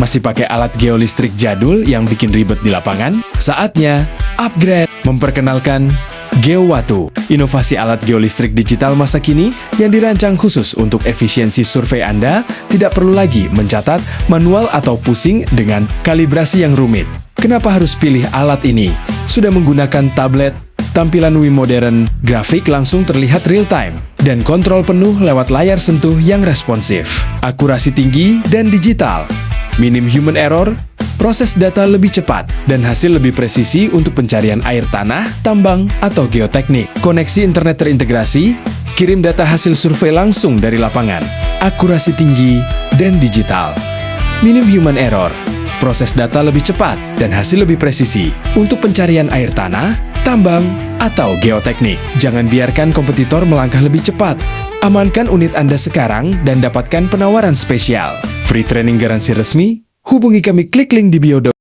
Masih pakai alat geolistrik jadul yang bikin ribet di lapangan? Saatnya upgrade. Memperkenalkan GeoWatu, inovasi alat geolistrik digital masa kini yang dirancang khusus untuk efisiensi survei Anda. Tidak perlu lagi mencatat manual atau pusing dengan kalibrasi yang rumit. Kenapa harus pilih alat ini? Sudah menggunakan tablet, tampilan UI modern, grafik langsung terlihat real time, dan kontrol penuh lewat layar sentuh yang responsif. Akurasi tinggi dan digital. Minim human error, proses data lebih cepat, dan hasil lebih presisi untuk pencarian air tanah, tambang, atau geoteknik. Koneksi internet terintegrasi, kirim data hasil survei langsung dari lapangan. Akurasi tinggi dan digital. Minim human error, proses data lebih cepat, dan hasil lebih presisi untuk pencarian air tanah, tambang, atau geoteknik. Jangan biarkan kompetitor melangkah lebih cepat. Amankan unit Anda sekarang dan dapatkan penawaran spesial. Free training garansi resmi, hubungi kami klik link di bio.